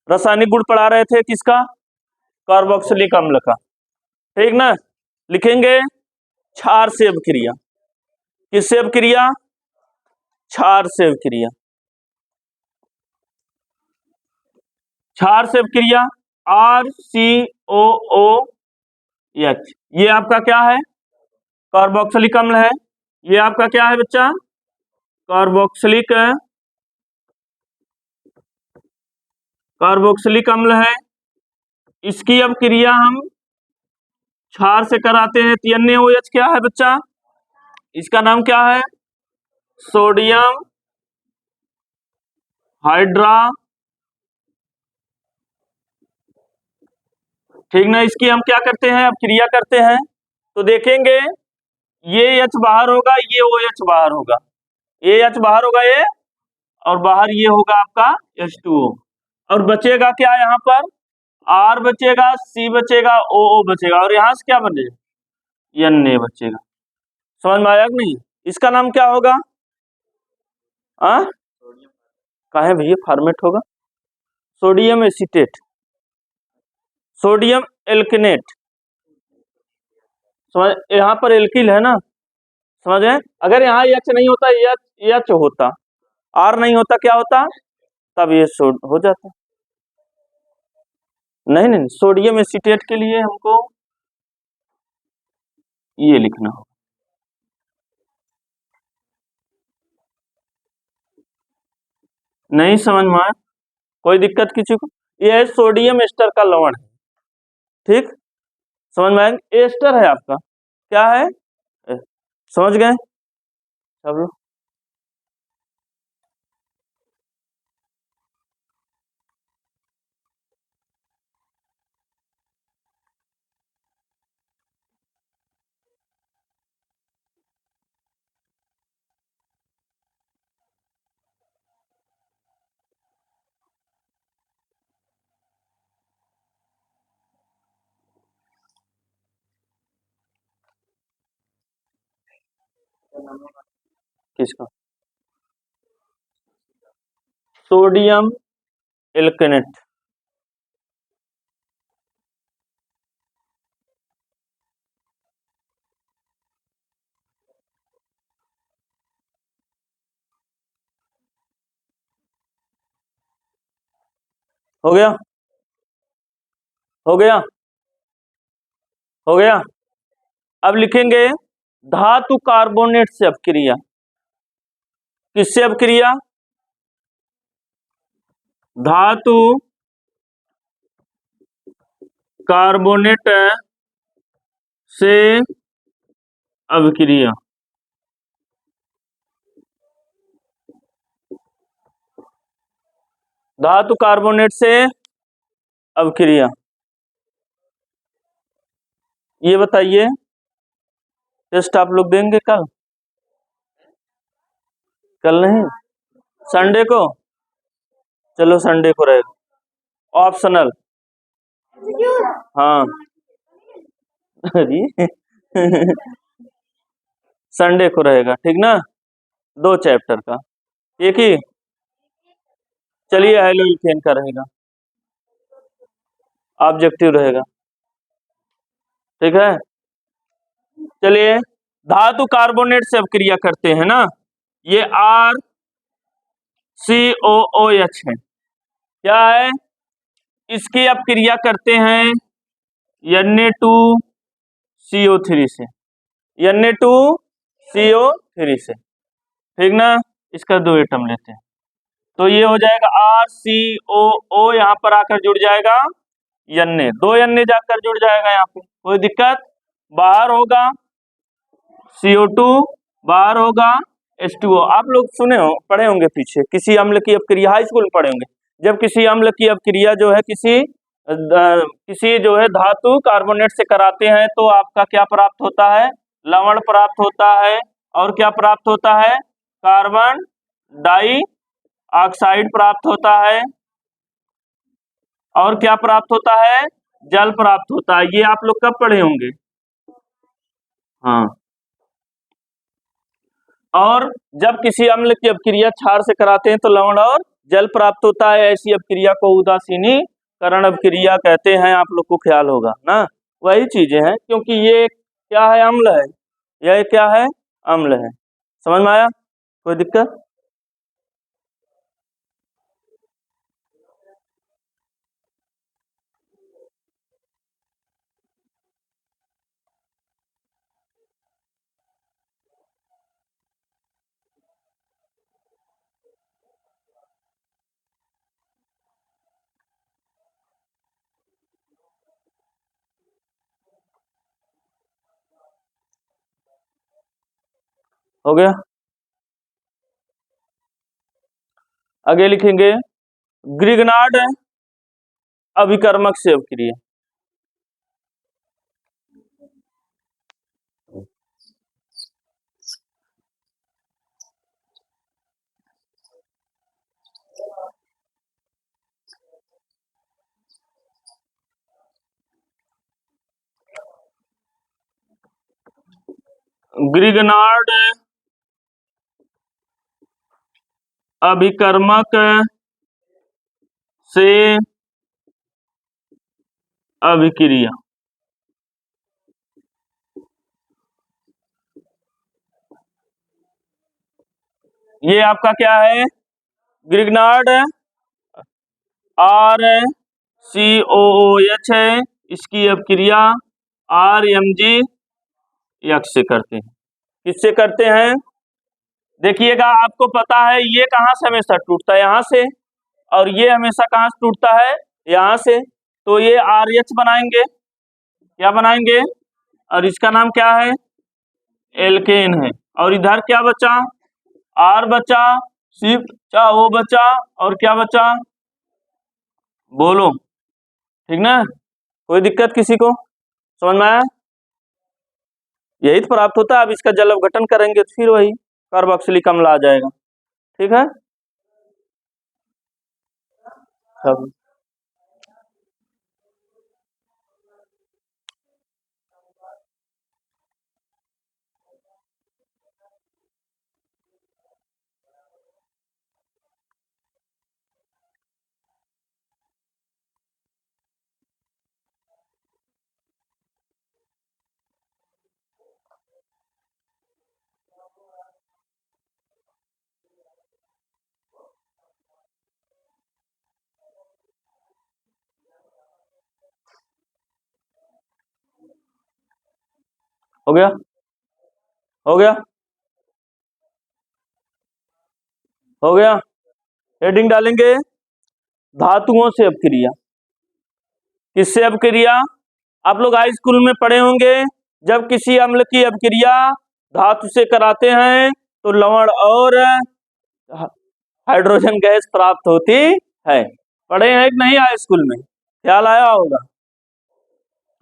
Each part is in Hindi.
रासायनिक गुण पढ़ा रहे थे किसका? कार्बोक्सिलिक अम्ल का, ठीक ना। लिखेंगे क्षार से अभिक्रिया। किससे अभिक्रिया? क्षार से अभिक्रिया। क्षार से अभिक्रिया RCOOH, ये आपका क्या है? कार्बोक्सिलिक अम्ल है। ये आपका क्या है बच्चा? कार्बोक्सिलिक अम्ल है। इसकी अभिक्रिया हम क्षार से कराते हैं तो NaOH क्या है बच्चा? इसका नाम क्या है? सोडियम हाइड्रा, ठीक ना। इसकी हम क्या करते हैं? अभिक्रिया करते हैं। तो देखेंगे ये H बाहर होगा, ये OH बाहर होगा, ये H बाहर होगा ये, और बाहर ये होगा आपका H2O, और बचेगा क्या यहाँ पर? R बचेगा, C बचेगा, OO बचेगा, और यहाँ से क्या बचेगा? Na बचेगा। समझ में आया कि नहीं? इसका नाम क्या होगा? काहे भैया फॉर्मेट होगा? Sodium acetate, sodium alkanoate. समझ, यहाँ पर एल्किल है ना, समझ गए। अगर यहाँ H नहीं होता, H होता, R नहीं होता, क्या होता? तब ये हो जाता। नहीं नहीं, सोडियम एसीटेट के लिए हमको ये लिखना होगा। नहीं समझ में आया? कोई दिक्कत किसी को? ये है सोडियम एस्टर का लवण है, ठीक। समझ में आएगा? एस्टर है आपका, क्या है? समझ गए सब लोग? किसका? सोडियम एल्केनेट। हो गया? हो गया? हो गया? अब लिखेंगे धातु कार्बोनेट से अभिक्रिया। किससे अभिक्रिया? धातु कार्बोनेट से अभिक्रिया। धातु कार्बोनेट से अभिक्रिया, ये बताइए। टेस्ट आप लोग देंगे कल? कल नहीं, संडे को? चलो संडे को रहेगा, ऑप्शनल। हाँ अरे संडे को रहेगा, ठीक ना। 2 चैप्टर का एक ही। चलिए हेलोइथेन का रहेगा, ऑब्जेक्टिव रहेगा, ठीक है। चलिए धातु कार्बोनेट से अभिक्रिया करते हैं ना, ये RCOOH है, क्या है? इसकी अभिक्रिया करते हैं Na2CO3 से, Na2CO3 से, ठीक ना। इसका 2 एटम लेते हैं तो ये हो जाएगा RCOO, यहाँ पर आकर जुड़ जाएगा Na, 2 Na जाकर जुड़ जाएगा यहाँ पे, कोई दिक्कत? बाहर होगा CO2, बाहर होगा H2O। आप लोग सुने हो, पढ़े होंगे पीछे, किसी अम्ल की अभिक्रिया हाई स्कूल में पढ़े होंगे, जब किसी अम्ल की अभिक्रिया जो है किसी जो है धातु कार्बोनेट से कराते हैं तो आपका क्या प्राप्त होता है? लवण प्राप्त होता है, और क्या प्राप्त होता है? कार्बन डाई ऑक्साइड प्राप्त होता है, और क्या प्राप्त होता है? जल प्राप्त होता है। ये आप लोग कब पढ़े होंगे? हाँ। और जब किसी अम्ल की अभिक्रिया क्षार से कराते हैं तो लवण और जल प्राप्त होता है, ऐसी अपक्रिया को उदासीनीकरण अपक्रिया कहते हैं। आप लोग को ख्याल होगा ना, वही चीजें हैं, क्योंकि ये क्या है, अम्ल है, यह क्या है, अम्ल है। समझ में आया, कोई दिक्कत? हो गया। आगे लिखेंगे ग्रिगनार्ड अभिकर्मक से अपक्रिया। ग्रिगनार्ड अभिकर्मक से अभिक्रिया। ये आपका क्या है, ग्रिगनार्ड RCOOH है, इसकी अपक्रिया RMgX से करते हैं। किससे करते हैं? देखिएगा, आपको पता है ये कहाँ से हमेशा टूटता है, यहाँ से, और ये हमेशा कहाँ से टूटता है, यहाँ से। तो ये RH बनाएंगे, क्या बनाएंगे, और इसका नाम क्या है, एल्केन है। और इधर क्या बचा, R बचा, C बचा, O बचा, और क्या बचा, बोलो, ठीक ना? कोई दिक्कत किसी को? समझ में आया? यही तो प्राप्त होता है। अब इसका जल अपघटन करेंगे तो फिर वही कार्बोक्सिलिक अम्ल आ जाएगा। ठीक है, सब हो गया, हो गया, हो गया। हेडिंग डालेंगे धातुओं से अपक्रिया। किससे अपक्रिया? आप लोग हाई स्कूल में पढ़े होंगे, जब किसी अम्ल की अपक्रिया धातु से कराते हैं तो लवण और हाइड्रोजन गैस प्राप्त होती है। पढ़े हैं कि नहीं हाई स्कूल में? ख्याल आया होगा,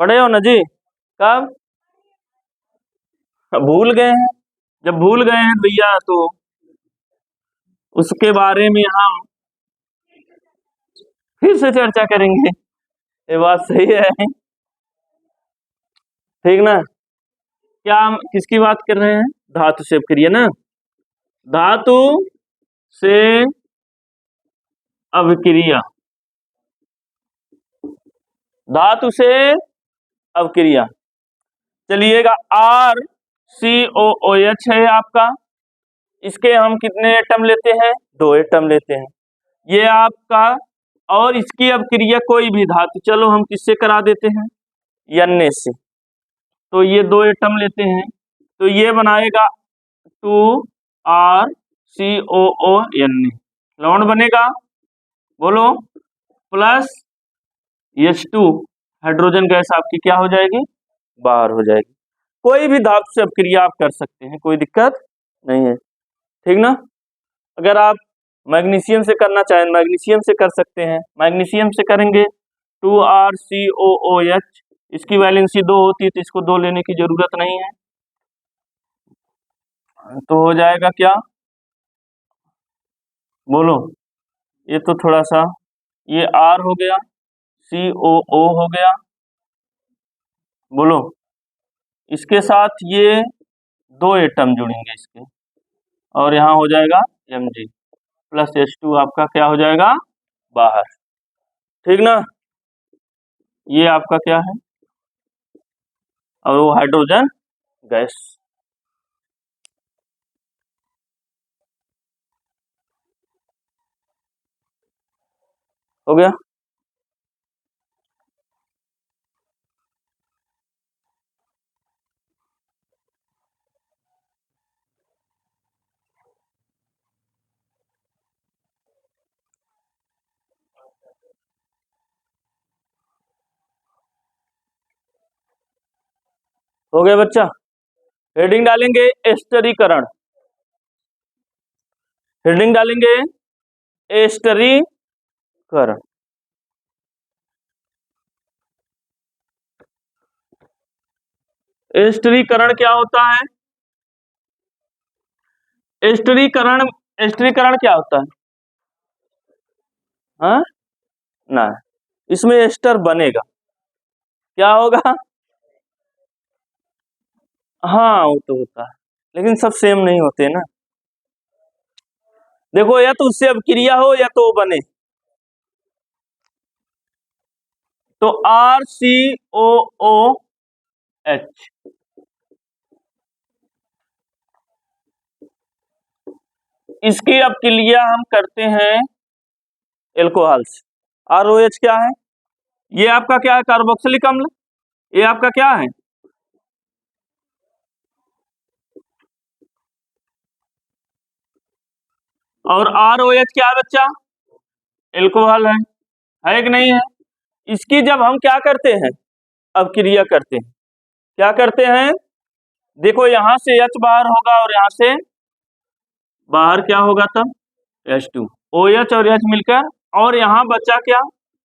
पढ़े हो ना जी? कब? भूल गए हैं? जब भूल गए हैं भैया तो उसके बारे में हम फिर से चर्चा करेंगे। ये बात सही है, ठीक ना? क्या हम किसकी बात कर रहे हैं? धातु से अपक्रिया ना, धातु से अभिक्रिया, धातु से अभिक्रिया। चलिएगा, RCOOH है आपका, इसके हम कितने एटम लेते हैं? 2 एटम लेते हैं। ये आपका, और इसकी अपक्रिया कोई भी धातु, चलो हम किससे करा देते हैं, Na से, तो ये 2 एटम लेते हैं, तो ये बनाएगा 2RCOONA, लवण बनेगा, बोलो, प्लस H2, हाइड्रोजन गैस आपकी क्या हो जाएगी, बाहर हो जाएगी। कोई भी धातु से अपक्रिया आप कर सकते हैं, कोई दिक्कत नहीं है, ठीक ना? अगर आप मैग्नीशियम से करना चाहें मैग्नीशियम से कर सकते हैं, मैग्नीशियम से करेंगे 2RCOOH, इसकी वैलेंसी 2 होती है तो इसको 2 लेने की जरूरत नहीं है, तो हो जाएगा क्या, बोलो, ये तो थोड़ा सा, ये R हो गया, COO हो गया, बोलो, इसके साथ ये 2 एटम जुड़ेंगे इसके, और यहाँ हो जाएगा Mg। प्लस H2 आपका क्या हो जाएगा, बाहर। ठीक ना, ये आपका क्या है, और वो हाइड्रोजन गैस। हो गया। हो गया बच्चा। हेडिंग डालेंगे एस्टरीकरण, हेडिंग डालेंगे एस्टरीकरण। एस्टरीकरण क्या होता है, एस्टरीकरण, एस्टरीकरण क्या होता है, हाँ ना, इसमें एस्टर बनेगा, क्या होगा, हाँ वो तो होता है, लेकिन सब सेम नहीं होते ना। देखो या तो उससे अब क्रिया हो या तो वो बने, तो RCOOH, इसकी अब क्रिया हम करते हैं एल्कोहल से। ROH क्या है, ये आपका क्या है, कार्बोक्सिलिक अम्ल, ये आपका क्या है, और ROH क्या है बच्चा, एल्कोहल है कि नहीं है। इसकी जब हम क्या करते हैं, अब क्रिया करते हैं, क्या करते हैं, देखो यहां से H बाहर होगा और यहां से बाहर क्या होगा, तब H2, OH और H मिलकर, और यहाँ बचा क्या,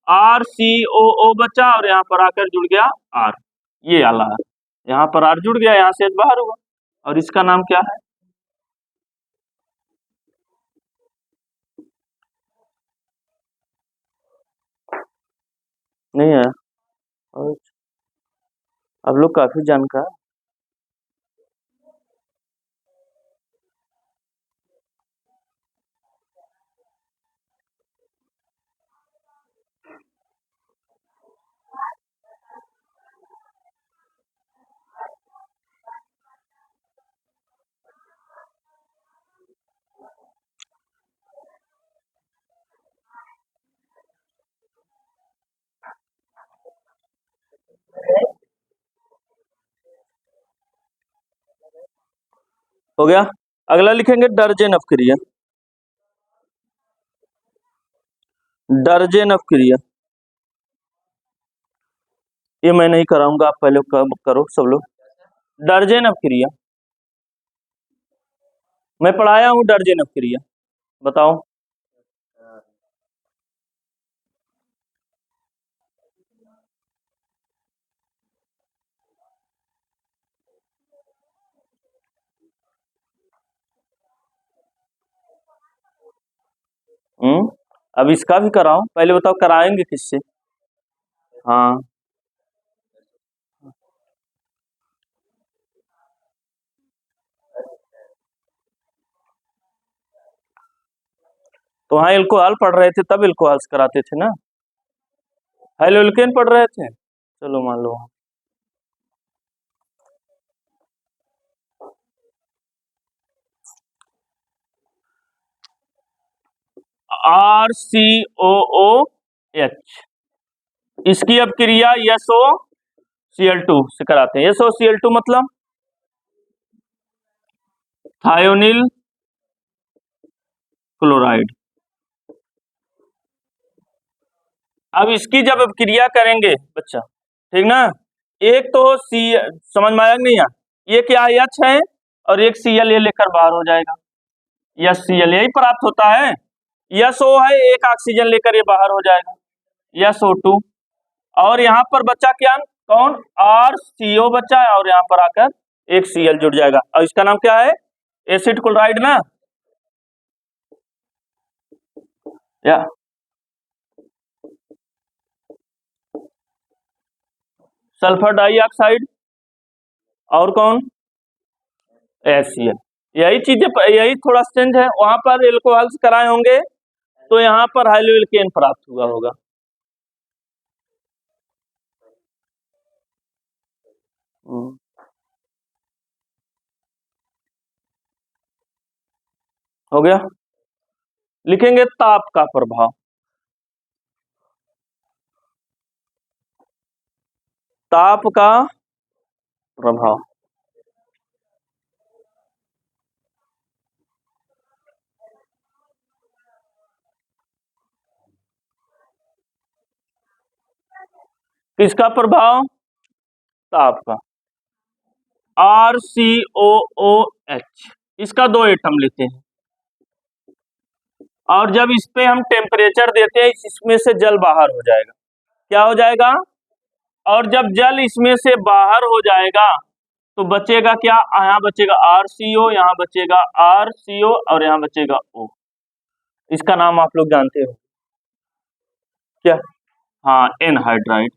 RCOO बचा, और यहाँ पर आकर जुड़ गया R, ये आला है, यहाँ पर R जुड़ गया, यहाँ से H बाहर हुआ, और इसका नाम क्या है, नहीं है, और अब लोग काफी जानकार। हो गया। अगला लिखेंगे दर्जन ऑफ क्रिया, दर्जन ऑफ क्रिया, ये मैं नहीं कराऊंगा, आप पहले करो सब लोग, दर्जन ऑफ क्रिया, मैं पढ़ाया हूँ दर्जन ऑफ क्रिया, बताओ। अब इसका भी कराओ, पहले बताओ कराएंगे किससे, हाँ तो हाँ एल्कोहल पढ़ रहे थे तब एल्कोहल्स कराते थे ना, हाइलोल्केन पढ़ रहे थे, चलो मान लो। RCOOH, इसकी अब क्रिया SOCl2 से कराते हैं। SOCl2 मतलब थायोनिल क्लोराइड। अब इसकी जब अब क्रिया करेंगे बच्चा, ठीक ना, एक तो सी, समझ में आया कि नहीं, ये क्या H है, और एक Cl ये लेकर बाहर हो जाएगा, Cl यही प्राप्त होता है, SO है, एक ऑक्सीजन लेकर ये बाहर हो जाएगा, SO2, और यहाँ पर बच्चा क्या, कौन, RCO बच्चा है, और यहाँ पर आकर एक Cl जुड़ जाएगा, और इसका नाम क्या है, एसिड क्लोराइड ना, या सल्फर डाइऑक्साइड, और कौन, HCl, यही चीजें, यही थोड़ा चेंज है। वहां पर एल्कोहल्स कराए होंगे तो यहाँ पर हाइलो एल्केन प्राप्त हुआ होगा। हो गया। लिखेंगे ताप का प्रभाव। ताप का प्रभाव। किसका प्रभाव? ताप का। RCOOH, इसका 2 एटम लेते हैं और जब इस पे हम टेम्परेचर देते हैं इसमें से जल बाहर हो जाएगा। क्या हो जाएगा? और जब जल इसमें से बाहर हो जाएगा तो बचेगा क्या? यहाँ बचेगा RCO, यहाँ बचेगा RCO और यहाँ बचेगा O। इसका नाम आप लोग जानते हो क्या? हाँ, एनहाइड्राइड।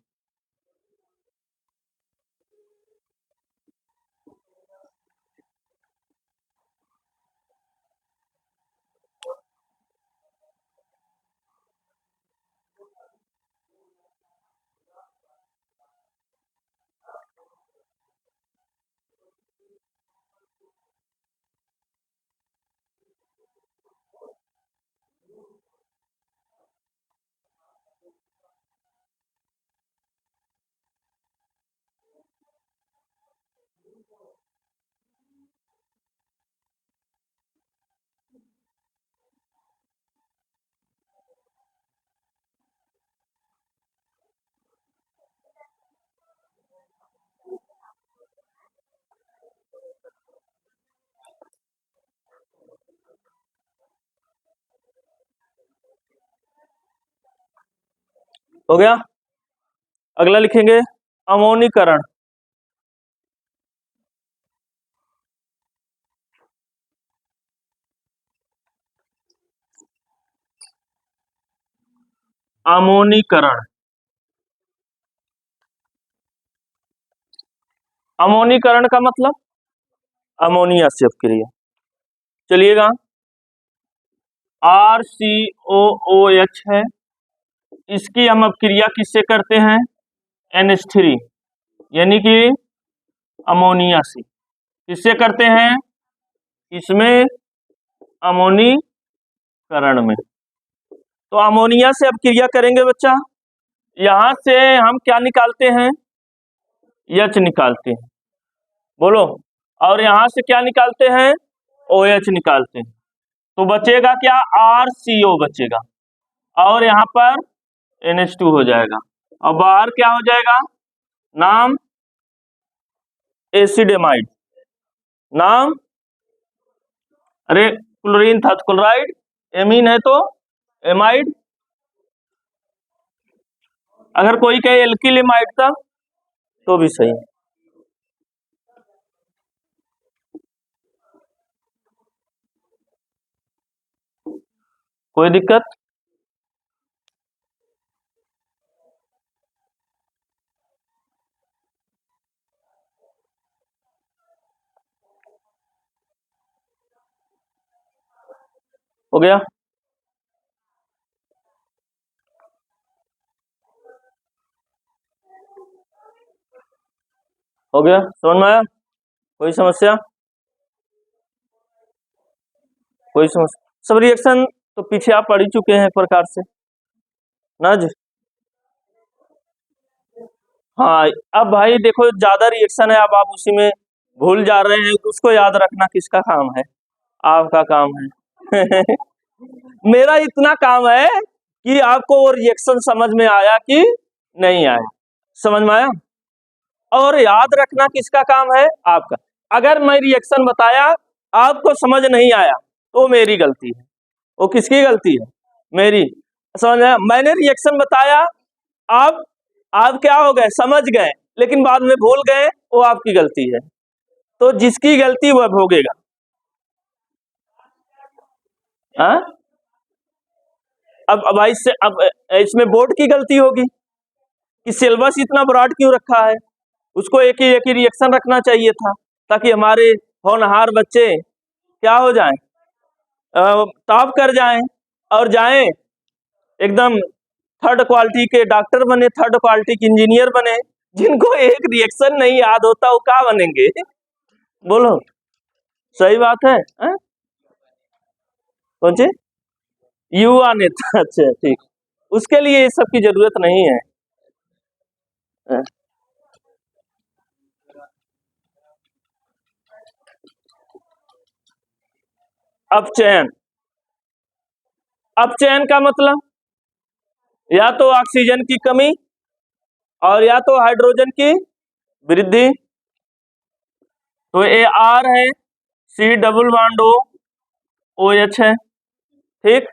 हो गया। अगला लिखेंगे अमोनीकरण। अमोनीकरण। अमोनीकरण का मतलब अमोनिया से अपक्रिया। चलिएगा, RCOOH है, इसकी हम अपक्रिया किससे करते हैं? NH3 यानी कि अमोनिया से। किससे करते हैं? इसमें अमोनीकरण में। तो अमोनिया से अपक्रिया करेंगे बच्चा, यहां से हम क्या निकालते हैं? H निकालते हैं, बोलो। और यहां से क्या निकालते हैं? OH निकालते हैं। तो बचेगा क्या? RCO बचेगा और यहाँ पर NH2 हो जाएगा और बाहर क्या हो जाएगा? नाम एसिडेमाइड। नाम, अरे क्लोरीन था तो क्लोराइड, एमीन है तो एमाइड, अगर कोई कहे एल्किल एमाइड था तो भी सही। कोई दिक्कत? हो गया। हो गया, समझ में आया? कोई समस्या? कोई समस्या? सब रिएक्शन तो पीछे आप पढ़ ही चुके हैं एक प्रकार से ना जी। हाँ, अब भाई देखो ज्यादा रिएक्शन है, अब आप उसी में भूल जा रहे हैं, उसको याद रखना किसका काम है? आपका काम है। मेरा इतना काम है कि आपको वो रिएक्शन समझ में आया कि नहीं आया, समझ में आया? और याद रखना किसका काम है? आपका। अगर मैं रिएक्शन बताया आपको समझ नहीं आया तो मेरी गलती है। वो किसकी गलती है? मेरी। समझ आया? मैंने रिएक्शन बताया, आप क्या हो गए? समझ गए लेकिन बाद में भूल गए, वो आपकी गलती है। तो जिसकी गलती वह भोगेगा। हाँ? अब इससे अब इसमें बोर्ड की गलती होगी कि सिलेबस इतना ब्रॉड क्यों रखा है। उसको एक ही रिएक्शन रखना चाहिए था ताकि हमारे होनहार बच्चे क्या हो जाएं, टॉप कर जाएं और जाएं एकदम थर्ड क्वालिटी के डॉक्टर बने, थर्ड क्वालिटी के इंजीनियर बने। जिनको एक रिएक्शन नहीं याद होता वो क्या बनेंगे? बोलो, सही बात है? कौन सी? युवा नेता। अच्छा ठीक, उसके लिए इस सब की जरूरत नहीं है। अपचयन, अपचयन का मतलब या तो ऑक्सीजन की कमी और या तो हाइड्रोजन की वृद्धि। तो ए आर है, C double bond O, O H है, ठीक।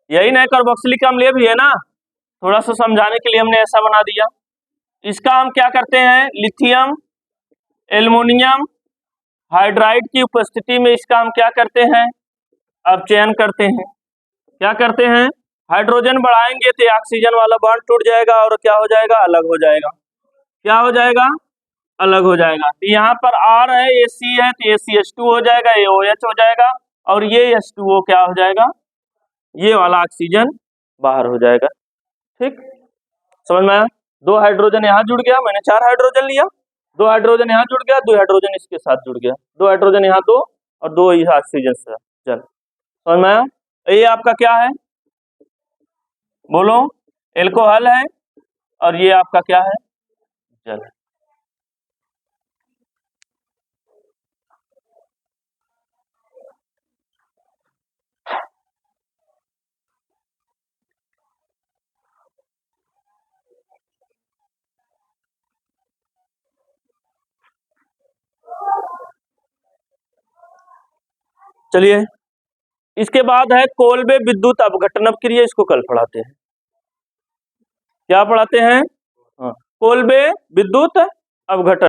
यही ना कार्बोक्सिलिक अम्ल भी है ना, थोड़ा सा समझाने के लिए हमने ऐसा बना दिया। इसका हम क्या करते हैं, लिथियम एल्युमिनियम हाइड्राइड की उपस्थिति में इसका हम क्या करते हैं, अपचयन करते हैं। क्या करते हैं, हाइड्रोजन बढ़ाएंगे तो ऑक्सीजन वाला बॉन्ड टूट जाएगा और क्या हो जाएगा, अलग हो जाएगा। क्या हो जाएगा, अलग हो जाएगा। तो यहाँ पर आर है, ए सी है, तो ए सी एच टू हो जाएगा, ए ओ एच हो जाएगा, और ये एच टू ओ क्या हो जाएगा, ये वाला ऑक्सीजन बाहर हो जाएगा। ठीक, समझ में आया? दो हाइड्रोजन यहाँ जुड़ गया, मैंने 4 हाइड्रोजन लिया, 2 हाइड्रोजन यहाँ जुड़ गया, 2 हाइड्रोजन इसके साथ जुड़ गया, 2 हाइड्रोजन यहाँ, 2 और 2 इस ऑक्सीजन से। चल, समझ में आया? ये आपका क्या है, बोलो, एल्कोहल है, और ये आपका क्या है, जल है। चलिए, इसके बाद है कोल्बे विद्युत अपघटन क्रिया, इसको कल पढ़ाते हैं। क्या पढ़ाते हैं? हाँ, कोल्बे विद्युत अपघटन।